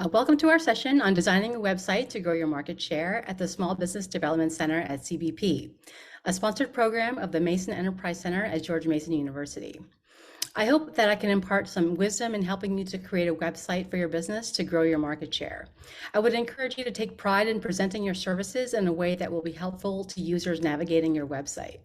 Welcome to our session on designing a website to grow your market share at the Small Business Development Center at CBP, a sponsored program of the Mason Enterprise Center at George Mason University. I hope that I can impart some wisdom in helping you to create a website for your business to grow your market share. I would encourage you to take pride in presenting your services in a way that will be helpful to users navigating your website.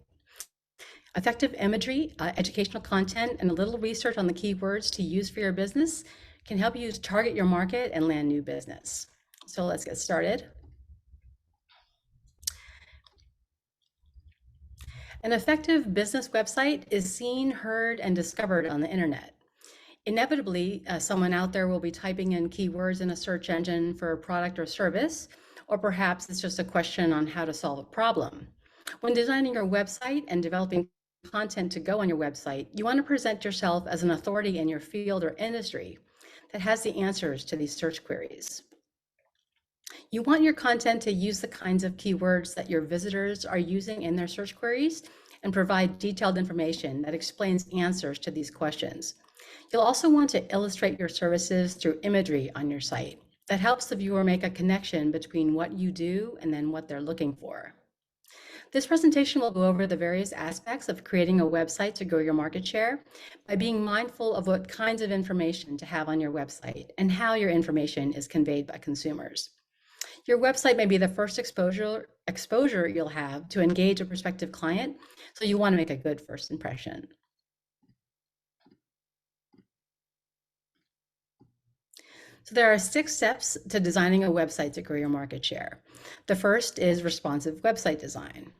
Effective imagery, educational content, and a little research on the keywords to use for your business can help you target your market and land new business. So let's get started. An effective business website is seen, heard, and discovered on the internet. Inevitably, someone out there will be typing in keywords in a search engine for a product or service, or perhaps it's just a question on how to solve a problem. When designing your website and developing content to go on your website, you want to present yourself as an authority in your field or industry that has the answers to these search queries. You want your content to use the kinds of keywords that your visitors are using in their search queries and provide detailed information that explains answers to these questions. You'll also want to illustrate your services through imagery on your site that helps the viewer make a connection between what you do and then what they're looking for. This presentation will go over the various aspects of creating a website to grow your market share by being mindful of what kinds of information to have on your website and how your information is conveyed by consumers. Your website may be the first exposure you'll have to engage a prospective client, so you want to make a good first impression. So there are 6 steps to designing a website to grow your market share. The first is responsive website design.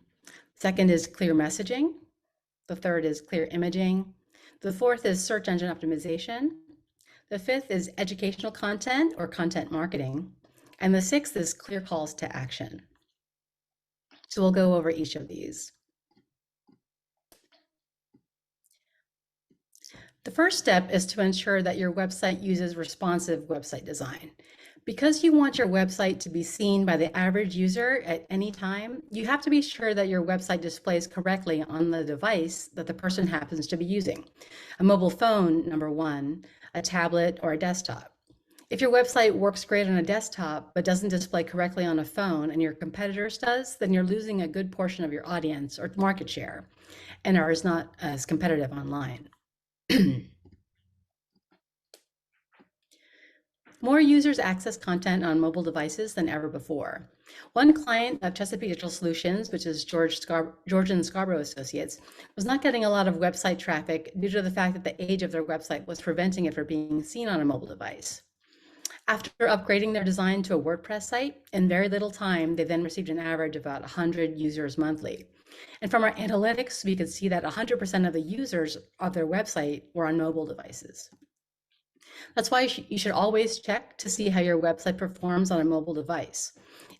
Second is clear messaging. The third is clear imaging. The fourth is search engine optimization. The fifth is educational content or content marketing. And the sixth is clear calls to action. So we'll go over each of these. The first step is to ensure that your website uses responsive website design. Because you want your website to be seen by the average user at any time, you have to be sure that your website displays correctly on the device that the person happens to be using. A mobile phone, number one, a tablet, or a desktop. If your website works great on a desktop but doesn't display correctly on a phone and your competitors does, then you're losing a good portion of your audience or market share and are not as competitive online. More users access content on mobile devices than ever before. One client of Chesapeake Digital Solutions, which is George and Scarborough Associates, was not getting a lot of website traffic due to the fact that the age of their website was preventing it from being seen on a mobile device. After upgrading their design to a WordPress site, in very little time, they then received an average of about 100 users monthly. And from our analytics, we could see that 100% of the users of their website were on mobile devices. That's why you should always check to see how your website performs on a mobile device.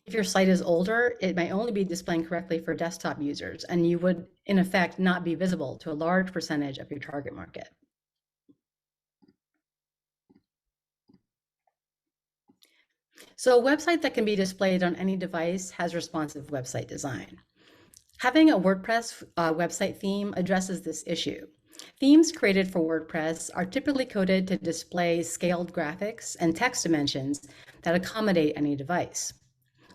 If your site is older, it may only be displaying correctly for desktop users, and you would, in effect, not be visible to a large percentage of your target market. So a website that can be displayed on any device has responsive website design. Having a WordPress website theme addresses this issue. Themes created for WordPress are typically coded to display scaled graphics and text dimensions that accommodate any device.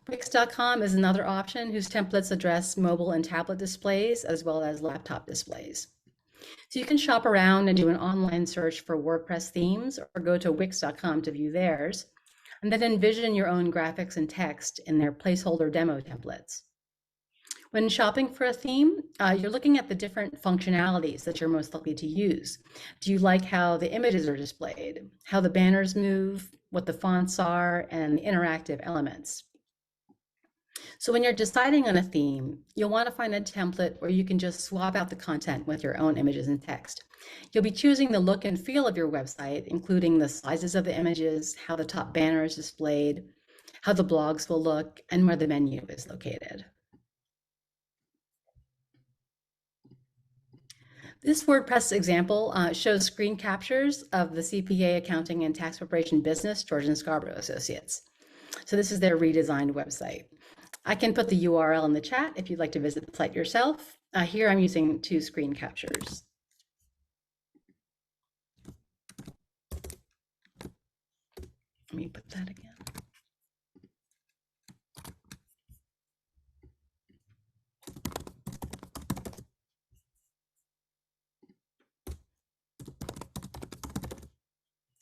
Wix.com is another option whose templates address mobile and tablet displays as well as laptop displays. So you can shop around and do an online search for WordPress themes or go to Wix.com to view theirs, and then envision your own graphics and text in their placeholder demo templates. When shopping for a theme, you're looking at the different functionalities that you're most likely to use. Do you like how the images are displayed, how the banners move, what the fonts are, and the interactive elements? So when you're deciding on a theme, you'll want to find a template where you can just swap out the content with your own images and text. You'll be choosing the look and feel of your website, including the sizes of the images, how the top banner is displayed, how the blogs will look, and where the menu is located. This WordPress example shows screen captures of the CPA Accounting and Tax Preparation business, George and Scarborough Associates. So this is their redesigned website. I can put the URL in the chat if you'd like to visit the site yourself. Here I'm using 2 screen captures. Let me put that again.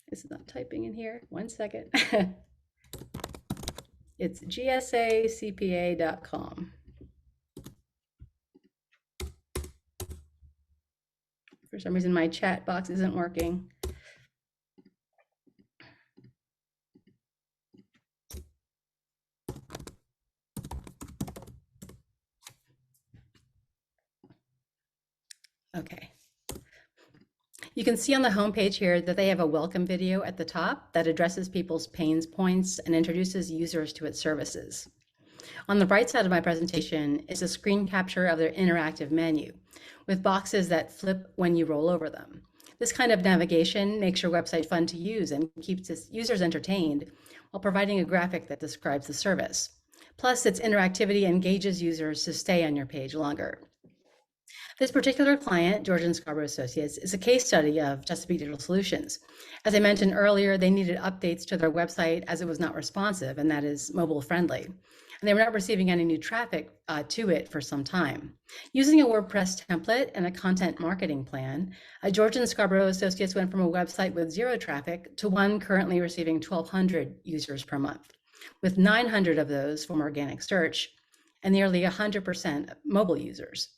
It's not typing in here. 1 second. It's gsacpa.com. For some reason, my chat box isn't working. Okay. You can see on the homepage here that they have a welcome video at the top that addresses people's pain points and introduces users to its services. On the right side of my presentation is a screen capture of their interactive menu with boxes that flip when you roll over them. This kind of navigation makes your website fun to use and keeps its users entertained while providing a graphic that describes the service. Plus, its interactivity engages users to stay on your page longer. This particular client, George and Scarborough Associates, is a case study of Chesapeake Digital Solutions. As I mentioned earlier, they needed updates to their website as it was not responsive, and that is mobile friendly. And they were not receiving any new traffic to it for some time. Using a WordPress template and a content marketing plan, George and Scarborough Associates went from a website with 0 traffic to one currently receiving 1,200 users per month, with 900 of those from organic search and nearly 100% mobile users.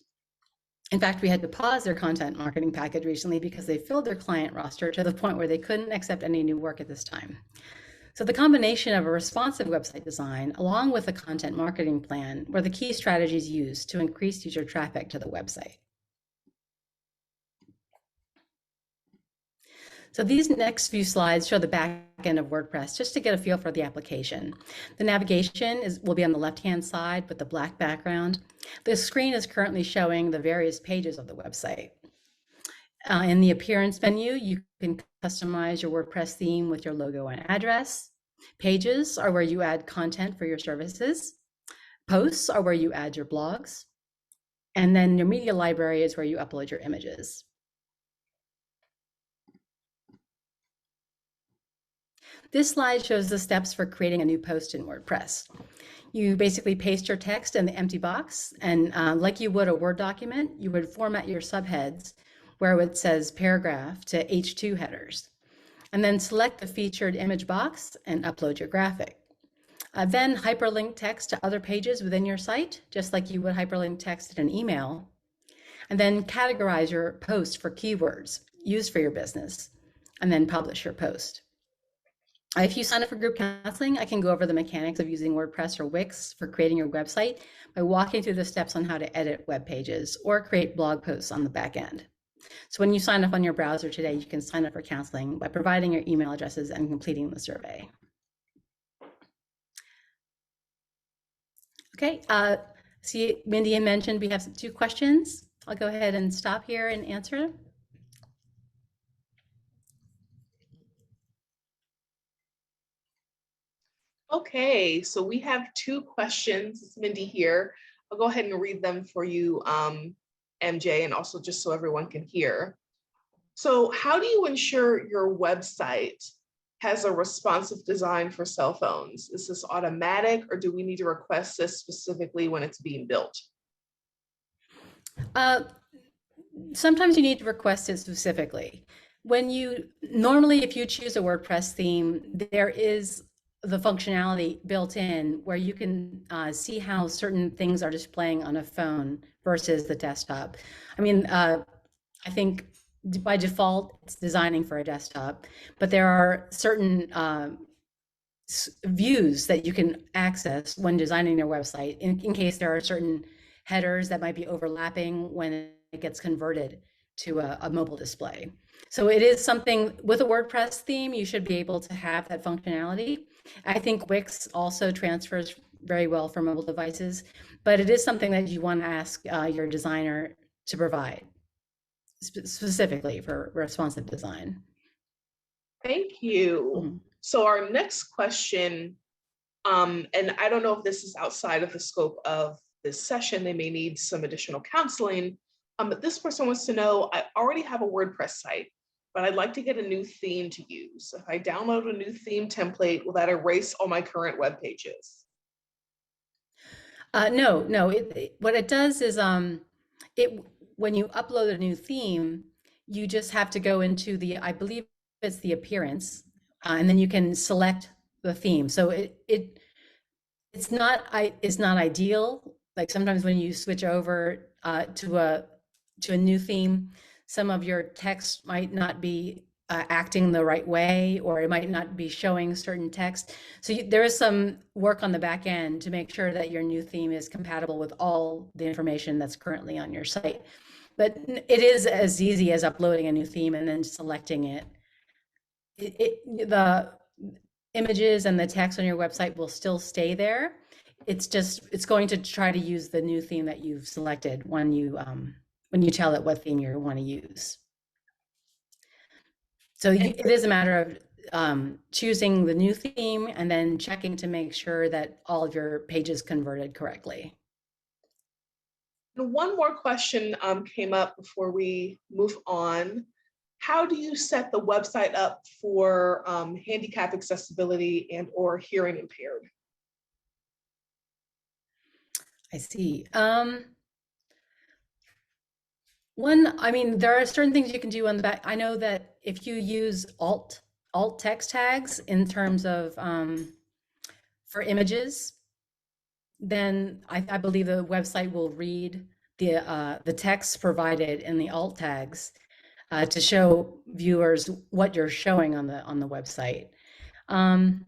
In fact, we had to pause their content marketing package recently because they filled their client roster to the point where they couldn't accept any new work at this time. So the combination of a responsive website design along with a content marketing plan were the key strategies used to increase user traffic to the website. So these next few slides show the back end of WordPress just to get a feel for the application. The navigation will be on the left-hand side with the black background. The screen is currently showing the various pages of the website. In the appearance menu, you can customize your WordPress theme with your logo and address. Pages are where you add content for your services. Posts are where you add your blogs. And then your media library is where you upload your images. This slide shows the steps for creating a new post in WordPress. You basically paste your text in the empty box, and like you would a Word document, you would format your subheads where it says paragraph to H2 headers, and then select the featured image box and upload your graphic. Then hyperlink text to other pages within your site, just like you would hyperlink text in an email, and then categorize your post for keywords used for your business, and then publish your post. If you sign up for group counseling, I can go over the mechanics of using WordPress or Wix for creating your website by walking through the steps on how to edit web pages or create blog posts on the back end. So when you sign up on your browser today, you can sign up for counseling by providing your email addresses and completing the survey. Okay, see, Mindy mentioned we have 2 questions. I'll go ahead and stop here and answer. Okay, so we have 2 questions. It's Mindy here. I'll go ahead and read them for you, MJ, and also just so everyone can hear. So how do you ensure your website has a responsive design for cell phones? Is this automatic, or do we need to request this specifically when it's being built? Sometimes you need to request it specifically. Normally, if you choose a WordPress theme, there is the functionality built in where you can see how certain things are displaying on a phone versus the desktop. I mean, I think by default, it's designing for a desktop, but there are certain views that you can access when designing their website in case there are certain headers that might be overlapping when it gets converted to a mobile display. So it is something with a WordPress theme, you should be able to have that functionality. I think Wix also transfers very well for mobile devices, but it is something that you want to ask your designer to provide specifically for responsive design. Thank you. Mm-hmm. So our next question, and I don't know if this is outside of the scope of this session, they may need some additional counseling, but this person wants to know, I already have a WordPress site. but I'd like to get a new theme to use. If I download a new theme template, will that erase all my current web pages? No, no. What it does is it when you upload a new theme, you just have to go into the, I believe it's the appearance, and then you can select the theme. So it's not ideal. Like sometimes when you switch over to a new theme, some of your text might not be acting the right way, or it might not be showing certain text. So there is some work on the back end to make sure that your new theme is compatible with all the information that's currently on your site. But it is as easy as uploading a new theme and then selecting it. The images and the text on your website will still stay there. It's going to try to use the new theme that you've selected when you tell it what theme you want to use. So it is a matter of choosing the new theme and then checking to make sure that all of your pages converted correctly. And one more question came up before we move on. How do you set the website up for handicap accessibility and or hearing impaired? I see. I mean, there are certain things you can do on the back. I know that if you use alt text tags in terms of for images, then I believe the website will read the text provided in the alt tags to show viewers what you're showing on the website. I'm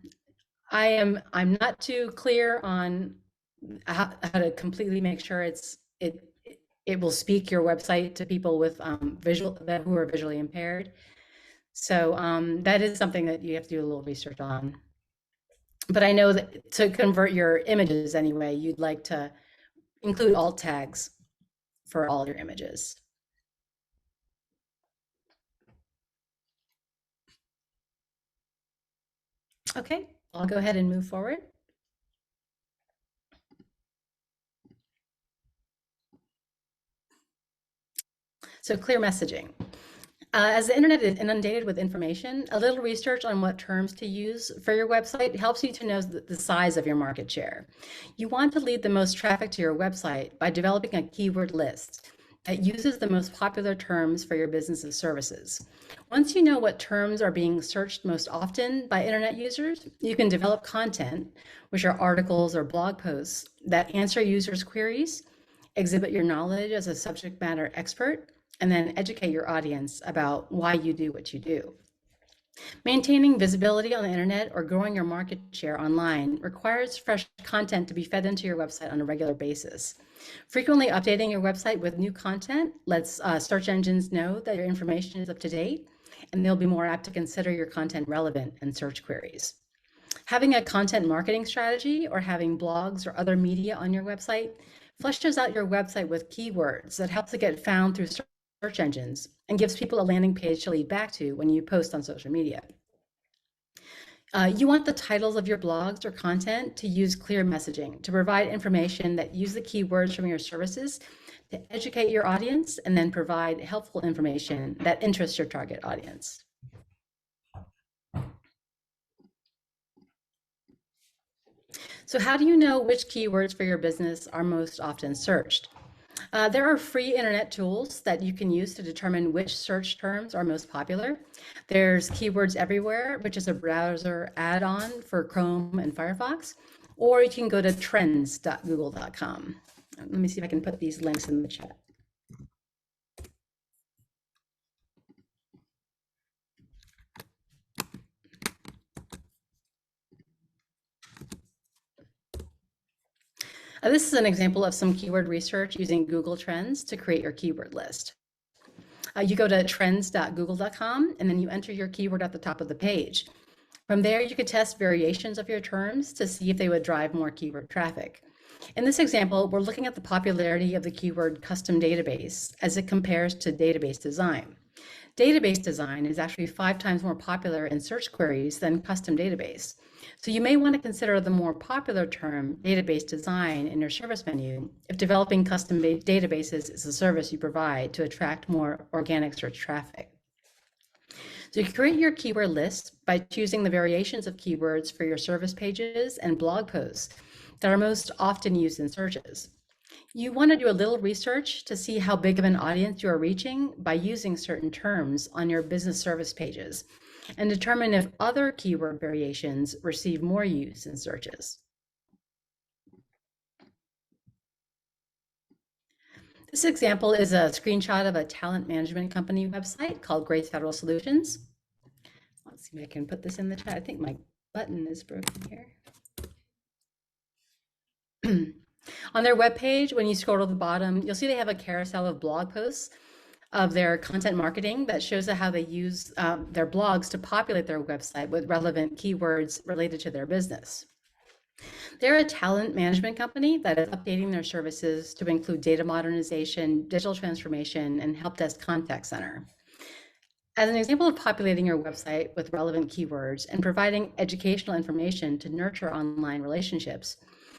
not too clear on how to completely make sure it will speak your website to people with who are visually impaired. So that is something that you have to do a little research on. But I know that to convert your images anyway, you'd like to include alt tags for all your images. Okay, I'll go ahead and move forward. So clear messaging. As the internet is inundated with information, a little research on what terms to use for your website helps you to know the size of your market share. You want to lead the most traffic to your website by developing a keyword list that uses the most popular terms for your business's services. Once you know what terms are being searched most often by internet users, you can develop content, which are articles or blog posts that answer users' queries, exhibit your knowledge as a subject matter expert, and then educate your audience about why you do what you do. Maintaining visibility on the internet or growing your market share online requires fresh content to be fed into your website on a regular basis. Frequently updating your website with new content lets search engines know that your information is up to date, and they'll be more apt to consider your content relevant in search queries. Having a content marketing strategy or having blogs or other media on your website fleshes out your website with keywords that help to get found through search engines and gives people a landing page to lead back to when you post on social media. You want the titles of your blogs or content to use clear messaging to provide information that use the keywords from your services to educate your audience and then provide helpful information that interests your target audience. So how do you know which keywords for your business are most often searched? There are free internet tools that you can use to determine which search terms are most popular. There's Keywords Everywhere, which is a browser add-on for Chrome and Firefox, or you can go to trends.google.com. Let me see if I can put these links in the chat. This is an example of some keyword research using Google Trends to create your keyword list. You go to trends.google.com and then you enter your keyword at the top of the page. From there, you could test variations of your terms to see if they would drive more keyword traffic. In this example, we're looking at the popularity of the keyword custom database as it compares to database design. Database design is actually 5 times more popular in search queries than custom database. So you may want to consider the more popular term database design in your service menu if developing custom databases is a service you provide to attract more organic search traffic. So you can create your keyword list by choosing the variations of keywords for your service pages and blog posts that are most often used in searches. You want to do a little research to see how big of an audience you are reaching by using certain terms on your business service pages and determine if other keyword variations receive more use in searches. This example is a screenshot of a talent management company website called Grace Federal Solutions. Let's see if I can put this in the chat. I think my button is broken here. On their webpage, when you scroll to the bottom, you'll see they have a carousel of blog posts of their content marketing that shows how they use their blogs to populate their website with relevant keywords related to their business. They're a talent management company that is updating their services to include data modernization, digital transformation, and help desk contact center. As an example of populating your website with relevant keywords and providing educational information to nurture online relationships,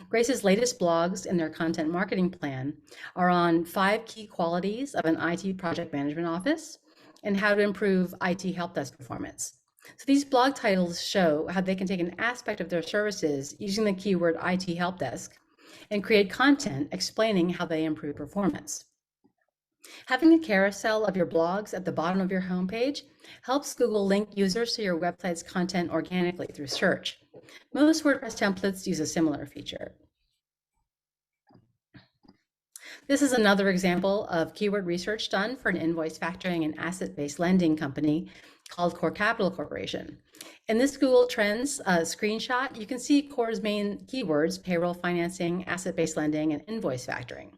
Grace's latest blogs in their content marketing plan are on 5 key qualities of an IT project management office and how to improve IT help desk performance. So these blog titles show how they can take an aspect of their services using the keyword IT help desk and create content explaining how they improve performance. Having a carousel of your blogs at the bottom of your homepage helps Google link users to your website's content organically through search. Most WordPress templates use a similar feature. This is another example of keyword research done for an invoice factoring and asset-based lending company called Core Capital Corporation. In this Google Trends screenshot, you can see Core's main keywords: payroll financing, asset-based lending, and invoice factoring.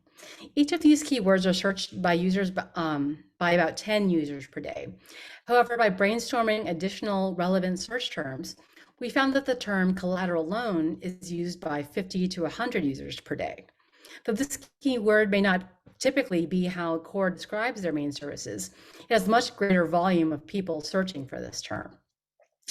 Each of these keywords are searched by users by about 10 users per day. However, by brainstorming additional relevant search terms, we found that the term collateral loan is used by 50 to 100 users per day. Though this keyword may not typically be how Core describes their main services, it has much greater volume of people searching for this term.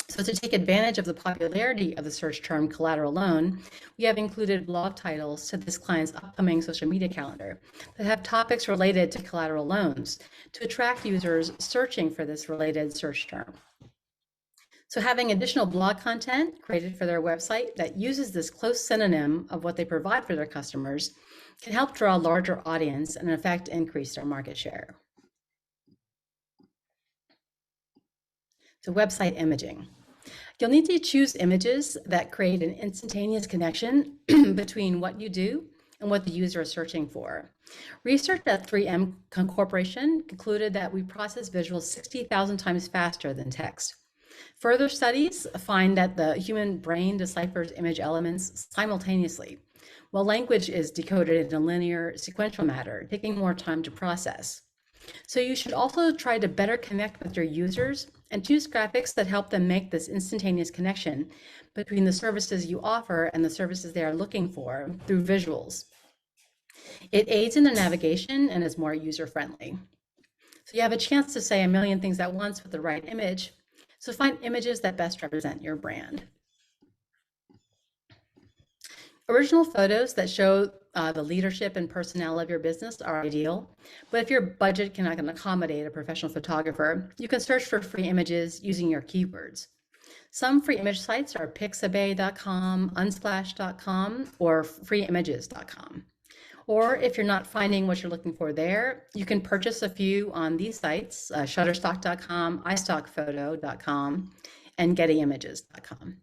So to take advantage of the popularity of the search term collateral loan, we have included blog titles to this client's upcoming social media calendar that have topics related to collateral loans to attract users searching for this related search term. So having additional blog content created for their website that uses this close synonym of what they provide for their customers can help draw a larger audience and in effect increase their market share. So website imaging. You'll need to choose images that create an instantaneous connection between what you do and what the user is searching for. Research at 3M Corporation concluded that we process visuals 60,000 times faster than text. Further studies find that the human brain deciphers image elements simultaneously, while language is decoded in a linear, sequential manner, taking more time to process. So you should also try to better connect with your users and choose graphics that help them make this instantaneous connection between the services you offer and the services they are looking for through visuals. It aids in the navigation and is more user-friendly. So you have a chance to say a million things at once with the right image. So find images that best represent your brand. Original photos that show the leadership and personnel of your business are ideal, but if your budget cannot accommodate a professional photographer, you can search for free images using your keywords. Some free image sites are pixabay.com, unsplash.com, or freeimages.com. Or if you're not finding what you're looking for there, you can purchase a few on these sites, shutterstock.com, istockphoto.com, and gettyimages.com.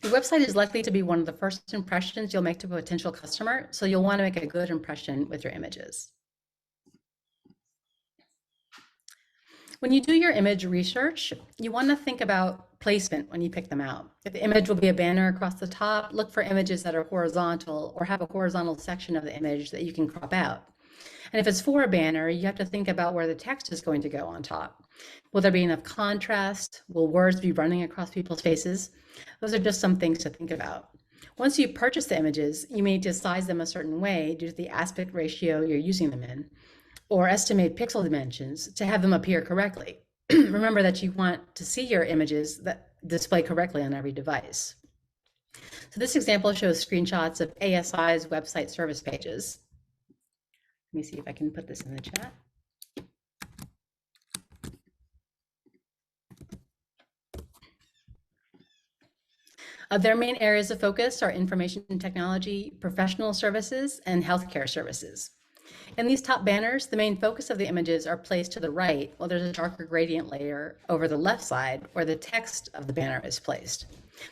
Your website is likely to be one of the first impressions you'll make to a potential customer, so you'll want to make a good impression with your images. When you do your image research, you want to think about placement when you pick them out. If the image will be a banner across the top, look for images that are horizontal or have a horizontal section of the image that you can crop out. And if it's for a banner, you have to think about where the text is going to go on top. Will there be enough contrast? Will words be running across people's faces? Those are just some things to think about. Once you purchase the images, you may need to size them a certain way due to the aspect ratio you're using them in, or estimate pixel dimensions to have them appear correctly. Remember that you want to see your images that display correctly on every device. So this example shows screenshots of ASI's website service pages. Let me see if I can put this in the chat. Their main areas of focus are information technology, professional services, and healthcare services. In these top banners, the main focus of the images are placed to the right, while there's a darker gradient layer over the left side where the text of the banner is placed.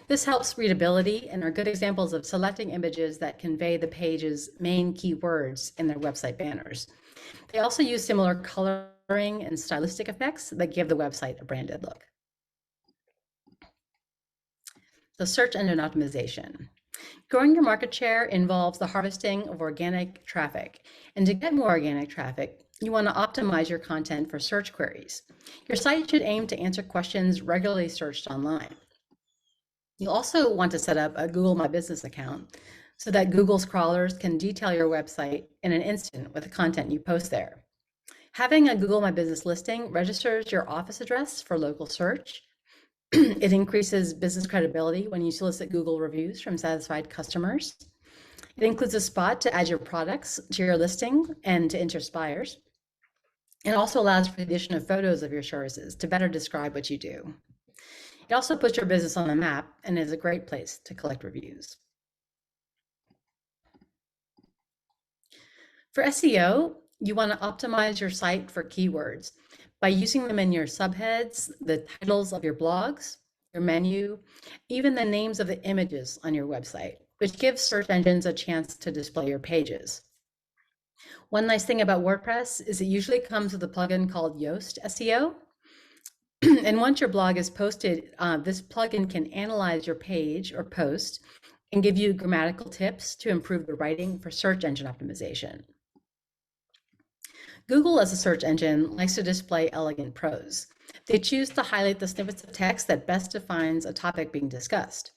This helps readability and are good examples of selecting images that convey the page's main keywords in their website banners. They also use similar coloring and stylistic effects that give the website a branded look. So search engine optimization. Growing your market share involves the harvesting of organic traffic. And to get more organic traffic, you want to optimize your content for search queries. Your site should aim to answer questions regularly searched online. You also want to set up a Google My Business account so that Google's crawlers can detail your website in an instant with the content you post there. Having a Google My Business listing registers your office address for local search. It increases business credibility when you solicit Google reviews from satisfied customers. It includes a spot to add your products to your listing and to interest buyers. It also allows for the addition of photos of your services to better describe what you do. It also puts your business on the map and is a great place to collect reviews. For SEO, you want to optimize your site for keywords by using them in your subheads, the titles of your blogs, your menu, even the names of the images on your website, which gives search engines a chance to display your pages. One nice thing about WordPress is it usually comes with a plugin called Yoast SEO. And once your blog is posted, this plugin can analyze your page or post and give you grammatical tips to improve the writing for search engine optimization. Google, as a search engine, likes to display elegant prose. They choose to highlight the snippets of text that best defines a topic being discussed.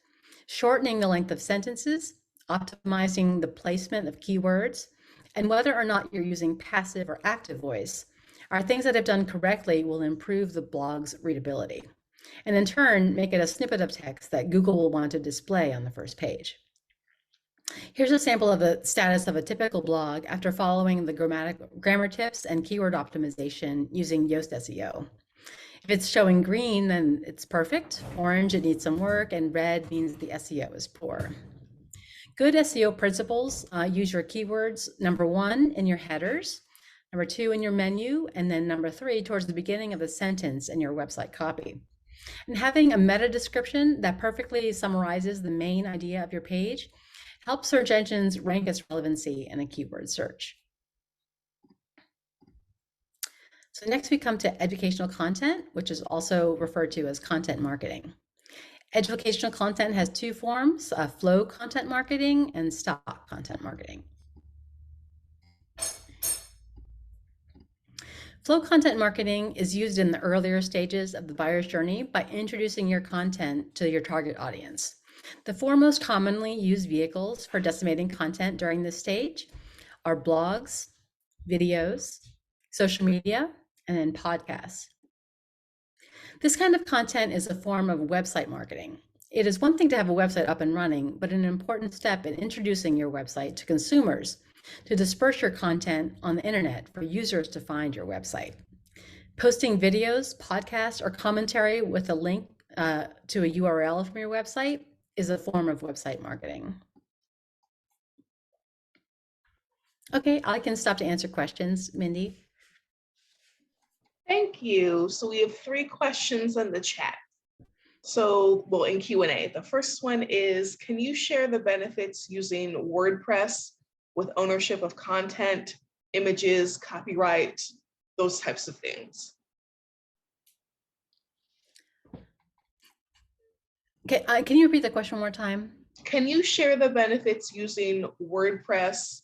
Shortening the length of sentences, optimizing the placement of keywords, and whether or not you're using passive or active voice are things that, if done correctly, will improve the blog's readability, and in turn, make it a snippet of text that Google will want to display on the first page. Here's a sample of the status of a typical blog after following the grammar tips and keyword optimization using Yoast SEO. If it's showing green, then it's perfect. Orange, it needs some work, and red means the SEO is poor. Good SEO principles use your keywords, number 1, in your headers, number 2, in your menu, and then number 3, towards the beginning of the sentence in your website copy. And having a meta description that perfectly summarizes the main idea of your page helps search engines rank its relevancy in a keyword search. So next we come to educational content, which is also referred to as content marketing. Educational content has 2 forms, flow content marketing and stock content marketing. Flow content marketing is used in the earlier stages of the buyer's journey by introducing your content to your target audience. The 4 most commonly used vehicles for disseminating content during this stage are blogs, videos, social media, and then podcasts. This kind of content is a form of website marketing. It is one thing to have a website up and running, but an important step in introducing your website to consumers to disperse your content on the internet for users to find your website. Posting videos, podcasts, or commentary with a link to a URL from your website is a form of website marketing. Okay, I can stop to answer questions, Mindy. Thank you. So we have 3 questions in the chat. So, well, in Q&A, the first one is, can you share the benefits using WordPress with ownership of content, images, copyright, those types of things? Okay, can you repeat the question one more time? Can you share the benefits using WordPress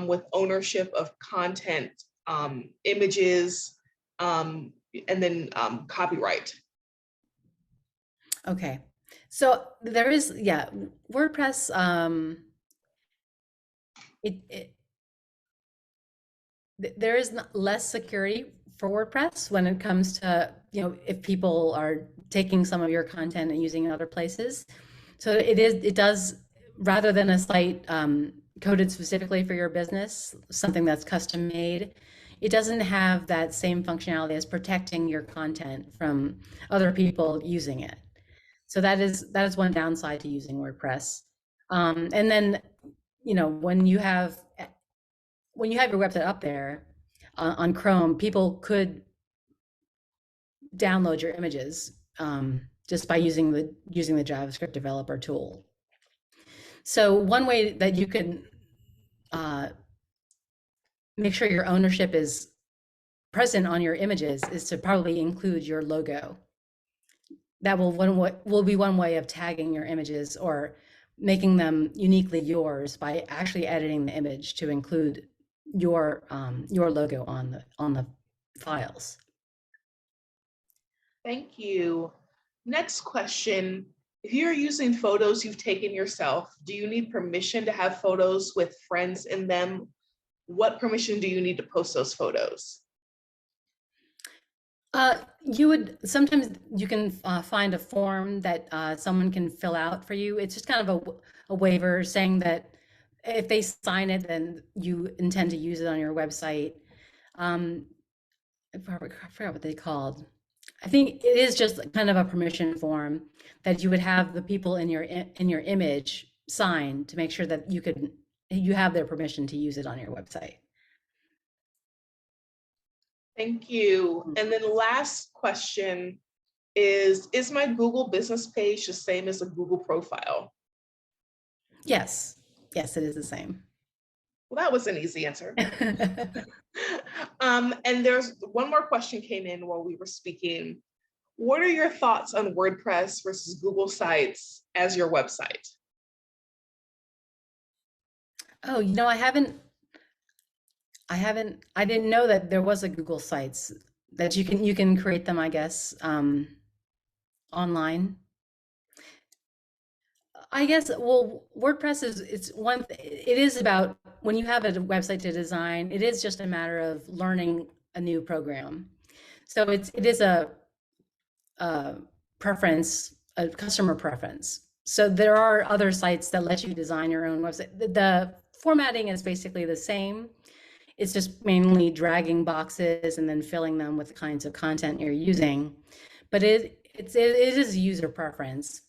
with ownership of content, images, and then copyright? Okay, so there is, yeah, WordPress, there is less security for WordPress when it comes to, if people are taking some of your content and using it in other places. So it does, rather than a site coded specifically for your business, something that's custom made, it doesn't have that same functionality as protecting your content from other people using it. So that is one downside to using WordPress. And then, when you have your website up there on Chrome, people could download your images just by using the JavaScript developer tool. So one way that you can uh, make sure your ownership is present on your images is to probably include your logo. That will be one way of tagging your images or making them uniquely yours by actually editing the image to include your logo on the files. Thank you. Next question. If you're using photos you've taken yourself, do you need permission to have photos with friends in them? What permission do you need to post those photos? Sometimes you can find a form that someone can fill out for you. It's just kind of a waiver saying that if they sign it, then you intend to use it on your website. I forgot what they called. I think it is just kind of a permission form that you would have the people in your image sign to make sure that you have their permission to use it on your website. Thank you. And then the last question is my Google business page the same as a Google profile? Yes, yes, it is the same. Well, that was an easy answer. And there's one more question came in while we were speaking. What are your thoughts on WordPress versus Google Sites as your website? Oh, I didn't know that there was a Google Sites that you can create them, I guess, online. I guess, well, WordPress it is about when you have a website to design, it is just a matter of learning a new program. So it is a preference, a customer preference. So there are other sites that let you design your own website. The formatting is basically the same. It's just mainly dragging boxes and then filling them with the kinds of content you're using. But it is user preference.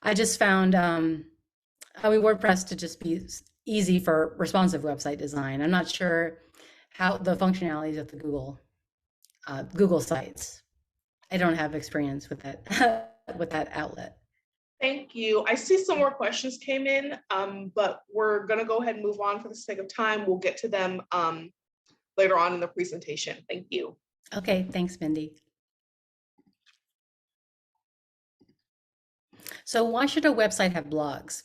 I just found WordPress to just be easy for responsive website design. I'm not sure how the functionalities of the Google Sites. I don't have experience with that with that outlet. Thank you. I see some more questions came in, but we're going to go ahead and move on for the sake of time. We'll get to them later on in the presentation. Thank you. Okay, thanks, Mindy. So why should a website have blogs?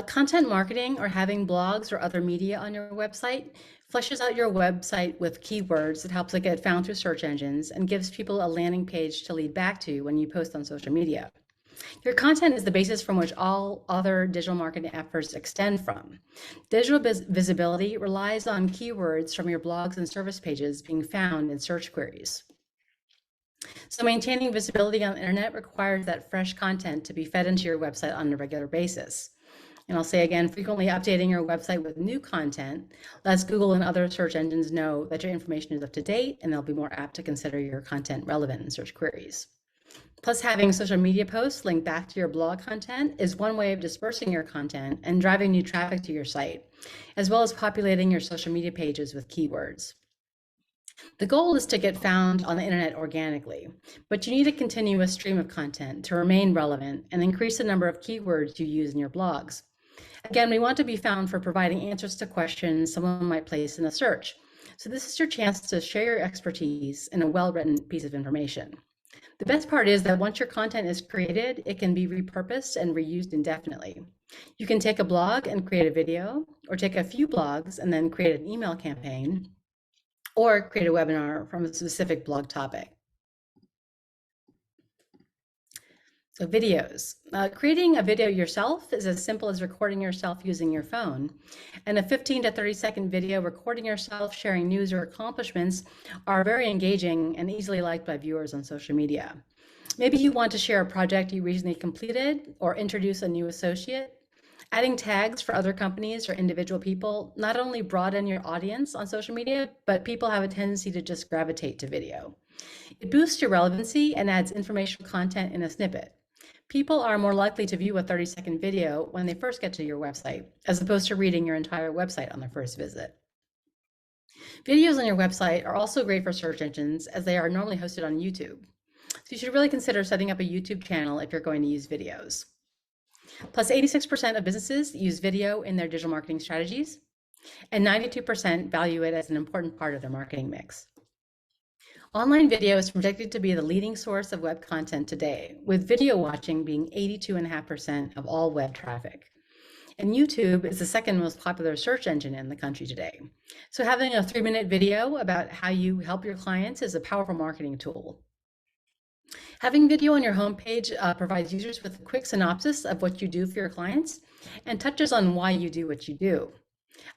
Content marketing or having blogs or other media on your website fleshes out your website with keywords that helps it get found through search engines and gives people a landing page to lead back to when you post on social media. Your content is the basis from which all other digital marketing efforts extend from. Digital visibility relies on keywords from your blogs and service pages being found in search queries. So maintaining visibility on the internet requires that fresh content to be fed into your website on a regular basis. And I'll say again, frequently updating your website with new content lets Google and other search engines know that your information is up to date, and they'll be more apt to consider your content relevant in search queries. Plus, having social media posts linked back to your blog content is one way of dispersing your content and driving new traffic to your site, as well as populating your social media pages with keywords. The goal is to get found on the internet organically, but you need a continuous stream of content to remain relevant and increase the number of keywords you use in your blogs. Again, we want to be found for providing answers to questions someone might place in a search. So this is your chance to share your expertise in a well-written piece of information. The best part is that once your content is created, it can be repurposed and reused indefinitely. You can take a blog and create a video, or take a few blogs and then create an email campaign, or create a webinar from a specific blog topic. So videos. Creating a video yourself is as simple as recording yourself using your phone. And a 15 to 30-second video recording yourself sharing news or accomplishments are very engaging and easily liked by viewers on social media. Maybe you want to share a project you recently completed or introduce a new associate. Adding tags for other companies or individual people not only broaden your audience on social media, but people have a tendency to just gravitate to video. It boosts your relevancy and adds informational content in a snippet. People are more likely to view a 30-second video when they first get to your website, as opposed to reading your entire website on their first visit. Videos on your website are also great for search engines, as they are normally hosted on YouTube. So you should really consider setting up a YouTube channel if you're going to use videos. Plus, 86% of businesses use video in their digital marketing strategies, and 92% value it as an important part of their marketing mix. Online video is projected to be the leading source of web content today, with video watching being 82.5% of all web traffic. And YouTube is the second most popular search engine in the country today. So having a 3-minute video about how you help your clients is a powerful marketing tool. Having video on your homepage provides users with a quick synopsis of what you do for your clients and touches on why you do what you do.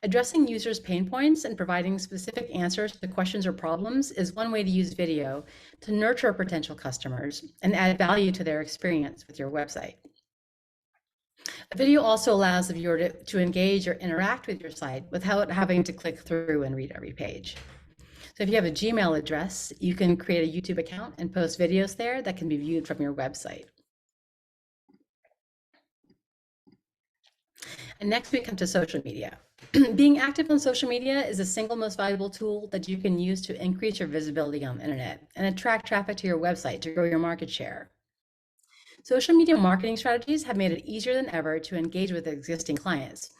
Addressing users' pain points and providing specific answers to questions or problems is one way to use video to nurture potential customers and add value to their experience with your website. A video also allows the viewer to engage or interact with your site without having to click through and read every page. So if you have a Gmail address, you can create a YouTube account and post videos there that can be viewed from your website. And next we come to social media. Being active on social media is the single most valuable tool that you can use to increase your visibility on the internet and attract traffic to your website to grow your market share. Social media marketing strategies have made it easier than ever to engage with existing clients,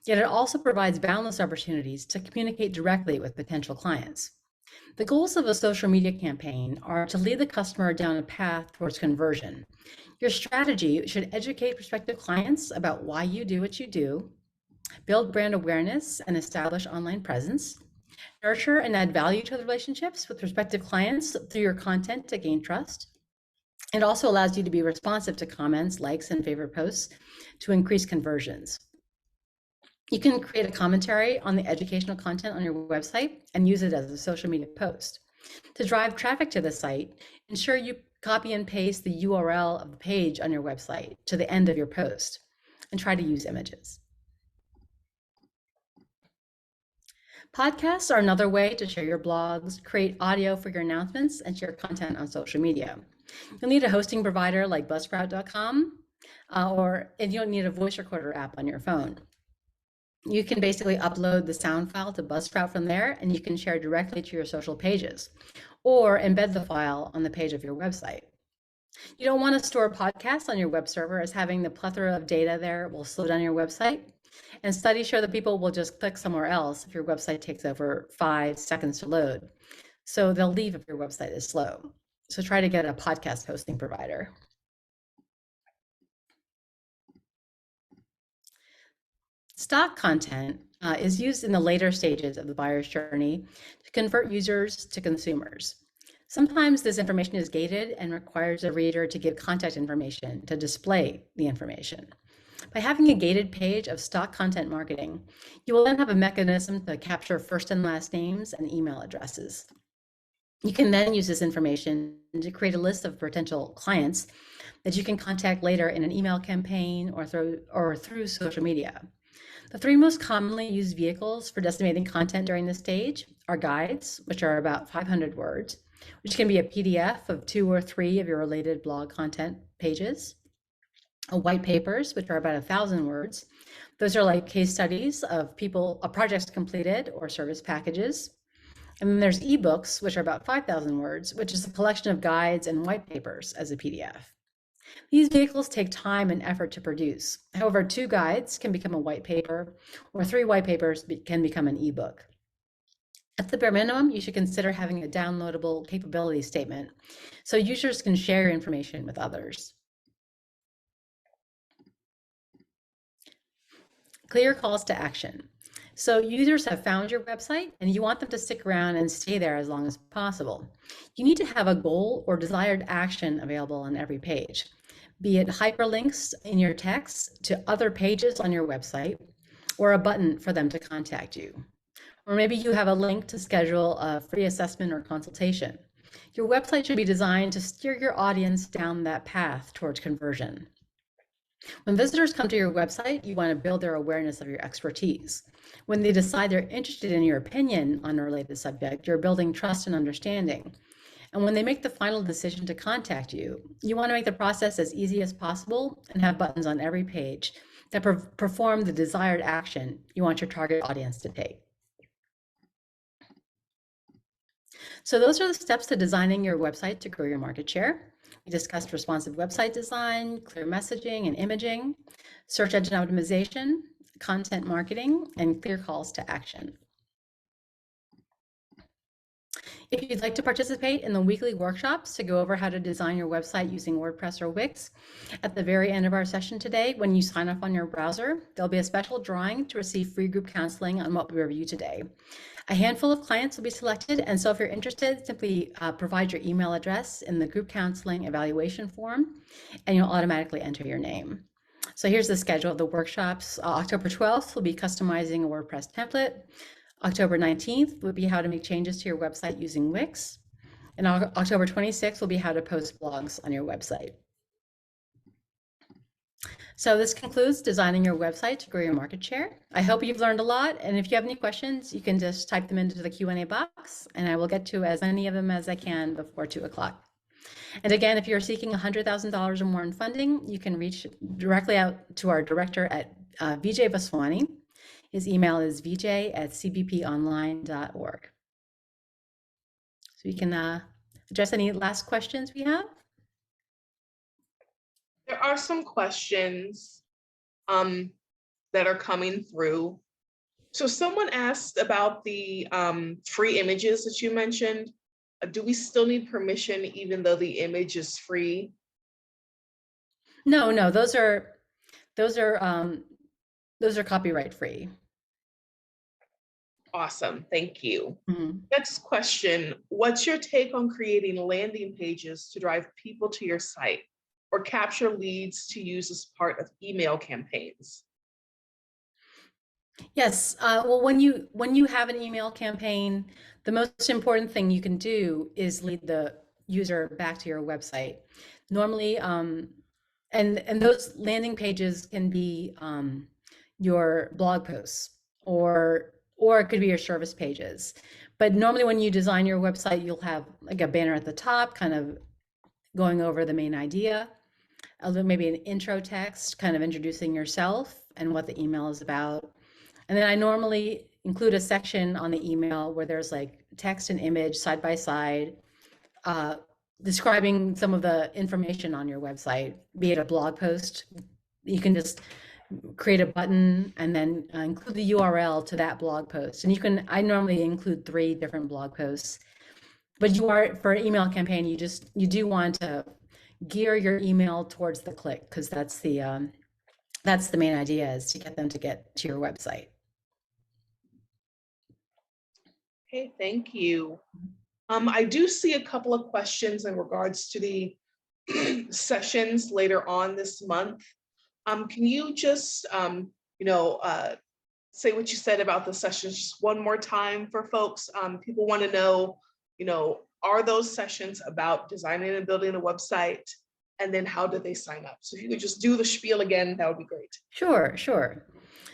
yet it also provides boundless opportunities to communicate directly with potential clients. The goals of a social media campaign are to lead the customer down a path towards conversion. Your strategy should educate prospective clients about why you do what you do, build brand awareness and establish online presence, nurture and add value to the relationships with prospective clients through your content to gain trust. It also allows you to be responsive to comments, likes, and favorite posts to increase conversions. You can create a commentary on the educational content on your website and use it as a social media post. To drive traffic to the site, ensure you copy and paste the URL of the page on your website to the end of your post and try to use images. Podcasts are another way to share your blogs, create audio for your announcements, and share content on social media. You'll need a hosting provider like buzzsprout.com, and you'll need a voice recorder app on your phone. You can basically upload the sound file to Buzzsprout from there, and you can share directly to your social pages, or embed the file on the page of your website. You don't want to store podcasts on your web server, as having the plethora of data there will slow down your website. And studies show that people will just click somewhere else if your website takes over 5 seconds to load. So they'll leave if your website is slow. So try to get a podcast hosting provider. Stock content is used in the later stages of the buyer's journey to convert users to consumers. Sometimes this information is gated and requires a reader to give contact information to display the information. By having a gated page of stock content marketing, you will then have a mechanism to capture first and last names and email addresses. You can then use this information to create a list of potential clients that you can contact later in an email campaign or through social media. The 3 most commonly used vehicles for disseminating content during this stage are guides, which are about 500 words, which can be a PDF of 2 or 3 of your related blog content pages. White papers, which are about 1,000 words. Those are like case studies of projects completed or service packages. And then there's ebooks, which are about 5,000 words, which is a collection of guides and white papers as a PDF. These vehicles take time and effort to produce. However, 2 guides can become a white paper, or 3 white papers can become an ebook. At the bare minimum, you should consider having a downloadable capability statement so users can share information with others. Clear calls to action. So users have found your website and you want them to stick around and stay there as long as possible. You need to have a goal or desired action available on every page, be it hyperlinks in your text to other pages on your website, or a button for them to contact you. Or maybe you have a link to schedule a free assessment or consultation. Your website should be designed to steer your audience down that path towards conversion. When visitors come to your website, you want to build their awareness of your expertise. When they decide they're interested in your opinion on a related subject, you're building trust and understanding. And when they make the final decision to contact you, you want to make the process as easy as possible and have buttons on every page that perform the desired action you want your target audience to take. So those are the steps to designing your website to grow your market share. We discussed responsive website design, clear messaging and imaging, search engine optimization, content marketing, and clear calls to action. If you'd like to participate in the weekly workshops to go over how to design your website using WordPress or Wix, at the very end of our session today, when you sign up on your browser, there'll be a special drawing to receive free group counseling on what we review today. A handful of clients will be selected, and so if you're interested, simply provide your email address in the group counseling evaluation form, and you'll automatically enter your name. So here's the schedule of the workshops. October 12th will be customizing a WordPress template. October 19th would be how to make changes to your website using Wix. And October 26th will be how to post blogs on your website. So this concludes designing your website to grow your market share. I hope you've learned a lot. And if you have any questions, you can just type them into the Q&A box, and I will get to as many of them as I can before 2 o'clock. And again, if you're seeking $100,000 or more in funding, you can reach directly out to our director at Vijay Vaswani. His email is vijay@cbponline.org. So you can address any last questions we have. There are some questions that are coming through. So someone asked about the free images that you mentioned. Do we still need permission even though the image is free? No, those are copyright free. Awesome, thank you. Mm-hmm. Next question, what's your take on creating landing pages to drive people to your site or capture leads to use as part of email campaigns? Yes, well, when you have an email campaign, the most important thing you can do is lead the user back to your website. Normally, and those landing pages can be your blog posts or it could be your service pages. But normally when you design your website, you'll have like a banner at the top, kind of going over the main idea, maybe an intro text, kind of introducing yourself and what the email is about. And then I normally include a section on the email where there's like text and image side by side, describing some of the information on your website, be it a blog post. You can just create a button and then include the URL to that blog post. And I normally include 3 different blog posts. But for an email campaign, you do want to gear your email towards the click, because that's the main idea, is to get them to get to your website. Okay, thank you. I do see a couple of questions in regards to the sessions later on this month. Can you just, say what you said about the sessions just one more time for folks? People want to know, are those sessions about designing and building a website? And then how do they sign up? So if you could just do the spiel again, that would be great. Sure.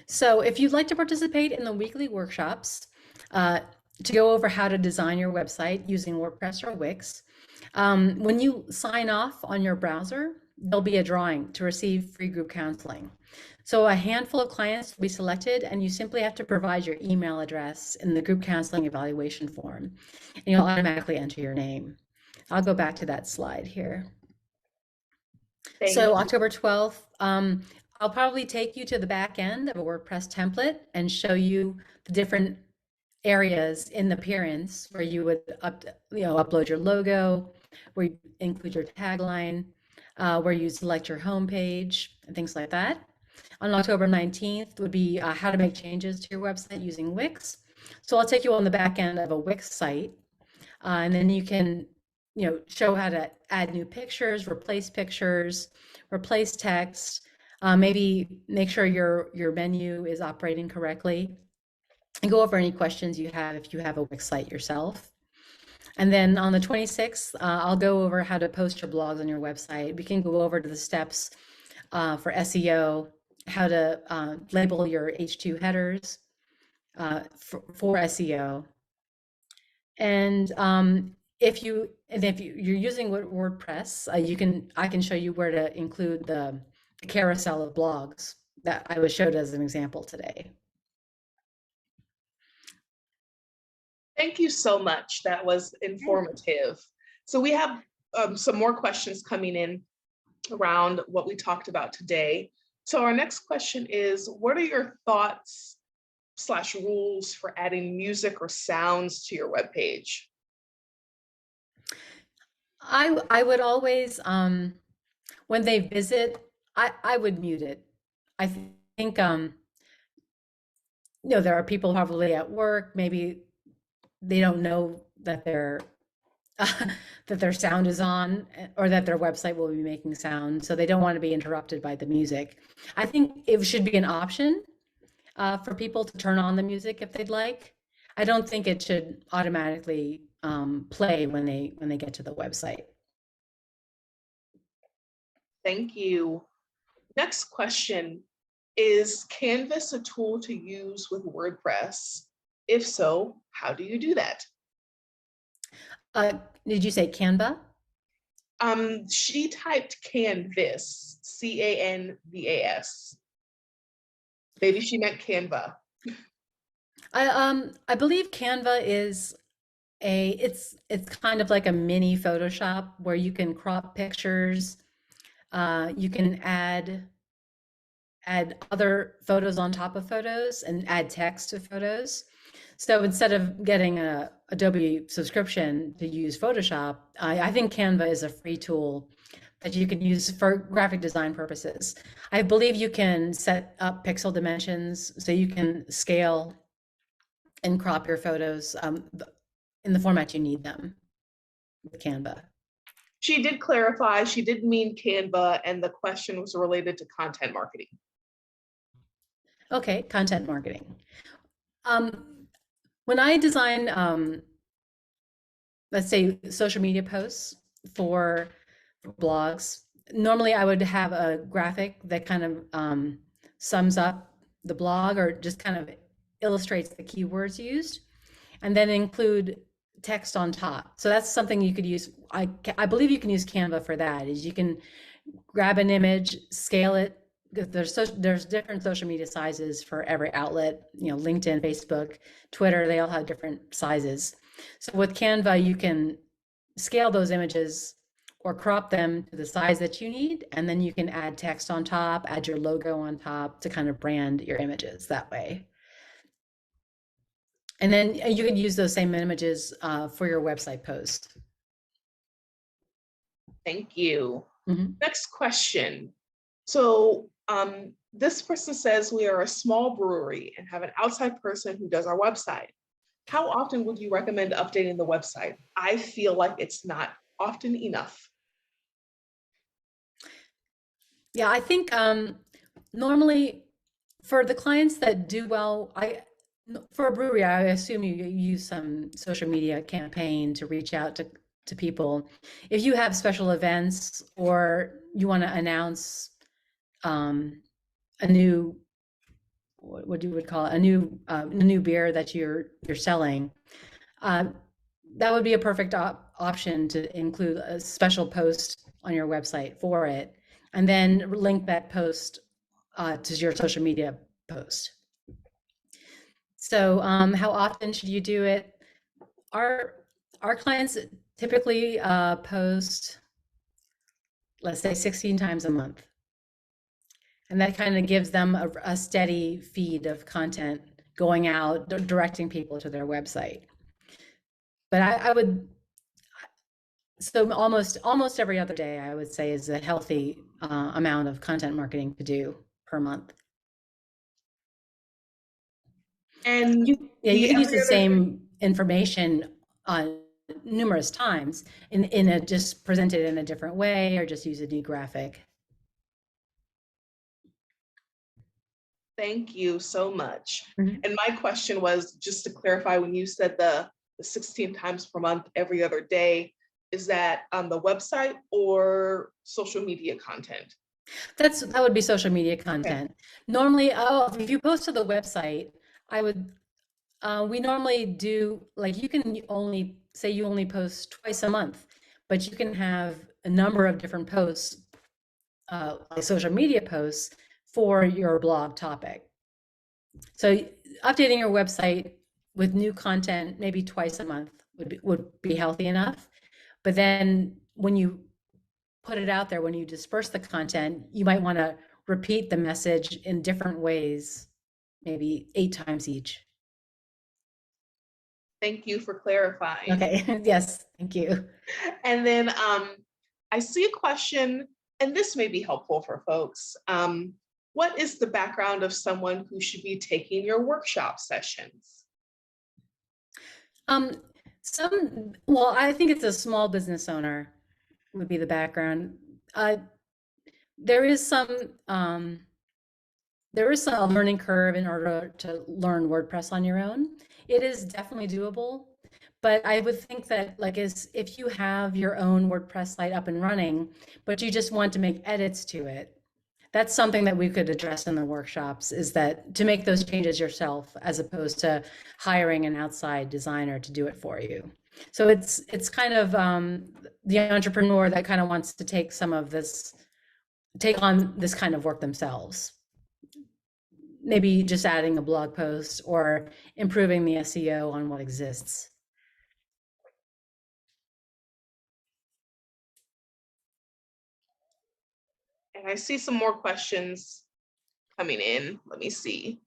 So if you'd like to participate in the weekly workshops, to go over how to design your website using WordPress or Wix, when you sign off on your browser, there'll be a drawing to receive free group counseling. So a handful of clients will be selected, and you simply have to provide your email address in the group counseling evaluation form, and you'll automatically enter your name. I'll go back to that slide here. So October 12th, I'll probably take you to the back end of a WordPress template and show you the different areas in the appearance where you would upload your logo, where you include your tagline, where you select your homepage and things like that. On October 19th would be how to make changes to your website using Wix. So I'll take you on the back end of a Wix site, and then you can show how to add new pictures, replace text, maybe make sure your menu is operating correctly, and go over any questions you have if you have a Wix site yourself. And then on the 26th, I'll go over how to post your blogs on your website. We can go over to the steps for SEO, how to label your H2 headers for SEO. And if you're using WordPress, I can show you where to include the carousel of blogs that I was showed as an example today. Thank you so much. That was Okay. informative. So we have some more questions coming in around what we talked about today. So our next question is, what are your thoughts slash rules for adding music or sounds to your webpage? I would always when they visit, I would mute it. I think there are people probably at work, maybe they don't know that that their sound is on, or that their website will be making sound, so they don't want to be interrupted by the music. I think it should be an option for people to turn on the music if they'd like. I don't think it should automatically play when they get to the website. Thank you. Next question, is Canvas a tool to use with WordPress? If so, how do you do that? Uh, did you say Canva? She typed Canvas, Canvas. Maybe she meant Canva. I believe Canva is it's kind of like a mini Photoshop where you can crop pictures, you can add other photos on top of photos and add text to photos. So instead of getting a Adobe subscription to use Photoshop, I think Canva is a free tool that you can use for graphic design purposes. I believe you can set up pixel dimensions so you can scale and crop your photos in the format you need them with Canva. She did clarify, she did mean Canva, and the question was related to content marketing. Okay, content marketing. When I design, let's say, social media posts for blogs, normally I would have a graphic that kind of sums up the blog or just kind of illustrates the keywords used, and then include text on top. So that's something you could use. I believe you can use Canva for that. Is you can grab an image, scale it. There's different social media sizes for every outlet. LinkedIn, Facebook, Twitter, they all have different sizes. So with Canva, you can scale those images or crop them to the size that you need, and then you can add text on top, add your logo on top to kind of brand your images that way. And then you can use those same images for your website post. Thank you. Mm-hmm. Next question. So this person says, we are a small brewery and have an outside person who does our website. How often would you recommend updating the website? I feel like it's not often enough. Yeah, I think normally for the clients that do well, for a brewery, I assume you use some social media campaign to reach out to people. If you have special events or you want to announce a new, what you would call it, a new beer that you're selling, uh, that would be a perfect option to include a special post on your website for it, and then link that post to your social media post. So, how often should you do it? Our our clients typically post, let's say, 16 times a month, and that kind of gives them a steady feed of content going out, directing people to their website. But I would so almost every other day, I would say, is a healthy amount of content marketing to do per month. And You the can use every the other day, same information numerous times in a just presented in a different way, or just use a new graphic. thank you so much. Mhm. And my question was, just to clarify, when you said the 16 times per month, every other day, is that on the website or social media content? That would be social media Okay. content. Normally, if you post to the website, I would We normally do, like, you can only say you only post twice a month, but you can have a number of different posts, like social media posts for your blog topic. So updating your website with new content maybe twice a month would be healthy enough. But then when you put it out there, when you disperse the content, you might want to repeat the message in different ways, maybe 8 times each. Thank you for clarifying. Okay, yes, thank you. And then I see a question, and this may be helpful for folks. What is the background of someone who should be taking your workshop sessions? Um, well, I think it's a small business owner would be the background. There is some, um, there is a learning curve in order to learn WordPress on your own. It is definitely doable, but I would think that like is if you have your own WordPress site up and running, but you just want to make edits to it, that's something that we could address in the workshops, is that to make those changes yourself as opposed to hiring an outside designer to do it for you. So it's kind of the entrepreneur that kind of wants to take on this kind of work themselves. Maybe just adding a blog post or improving the SEO on what exists. And I see some more questions coming in. Let me see.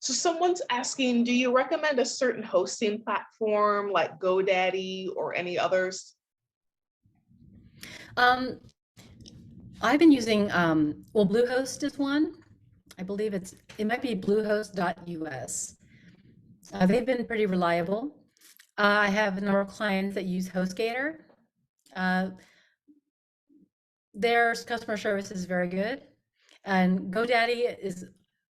So someone's asking, do you recommend a certain hosting platform like GoDaddy or any others? Um, I've been using, well, Bluehost is one. I believe it might be bluehost.us. They've been pretty reliable. I have a number of clients that use HostGator. Uh, their customer service is very good. And GoDaddy is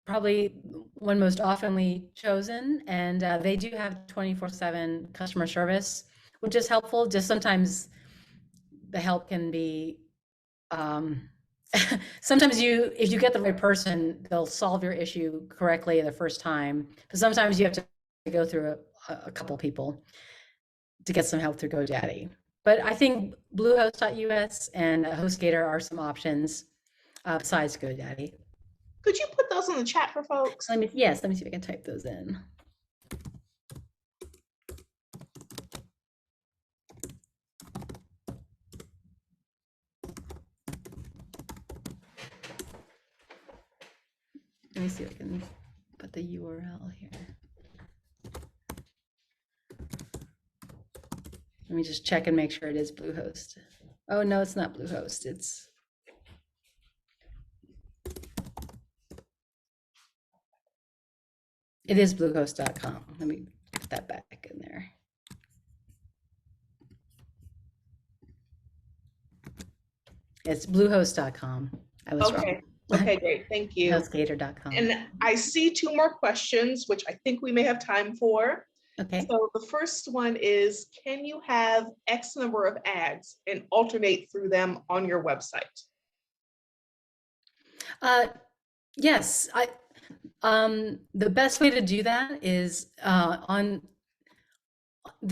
probably one most oftenly chosen. And they do have 24/7 customer service, which is helpful. Just sometimes the help can be, um, sometimes if you get the right person, they'll solve your issue correctly the first time. But sometimes you have to go through a couple people to get some help through GoDaddy. But I think Bluehost.us and HostGator are some options besides GoDaddy. Could you put those in the chat for folks? Let me see if I can type those in. Let me see if I can put the URL here. Let me just check and make sure it is Bluehost. Oh, no, it's not Bluehost. It is bluehost.com. Let me put that back in there. It's bluehost.com. I was wrong. Okay. Okay, great. Thank you. Hostgator.com. And I see two more questions, which I think we may have time for. Okay. So the first one is, can you have X number of ads and alternate through them on your website? Yes. The best way to do that is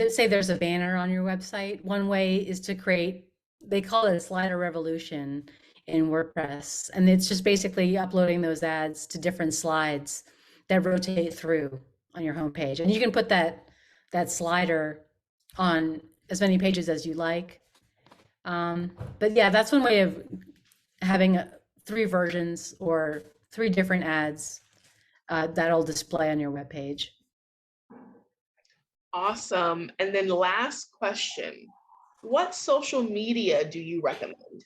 say there's a banner on your website. One way is to create, they call it a slider revolution in WordPress. And it's just basically uploading those ads to different slides that rotate through on your homepage. And you can put that slider on as many pages as you like. But yeah, that's one way of having 3 versions or 3 different ads that'll display on your webpage. Awesome. And then last question, what social media do you recommend?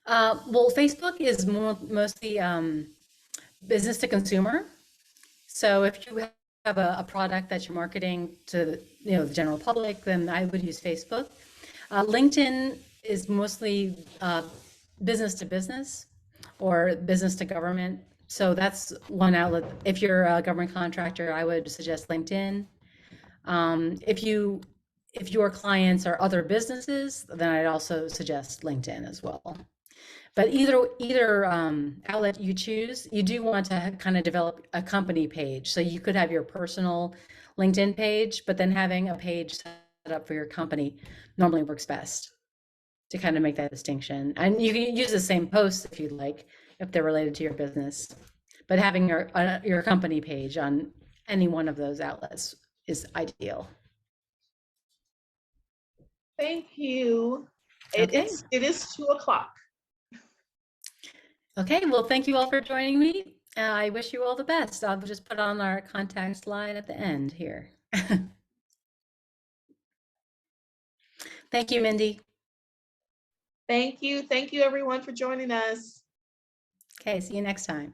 Well, Facebook is mostly business to consumer. So if you have a product that you're marketing to the general public, then I would use Facebook. LinkedIn is mostly business to business or business to government. So that's one outlet. If you're a government contractor, I would suggest LinkedIn. If your clients are other businesses, then I'd also suggest LinkedIn as well. But either outlet you choose, you do want to kind of develop a company page. So you could have your personal LinkedIn page, but then having a page set up for your company normally works best to kind of make that distinction. And you can use the same posts if you'd like, if they're related to your business. But having your company page on any one of those outlets is ideal. Thank you. Okay. It is 2 o'clock. Okay. Well, thank you all for joining me. I wish you all the best. I'll just put on our contact slide at the end here. Thank you, Mindy. Thank you. Thank you everyone for joining us. Okay. See you next time.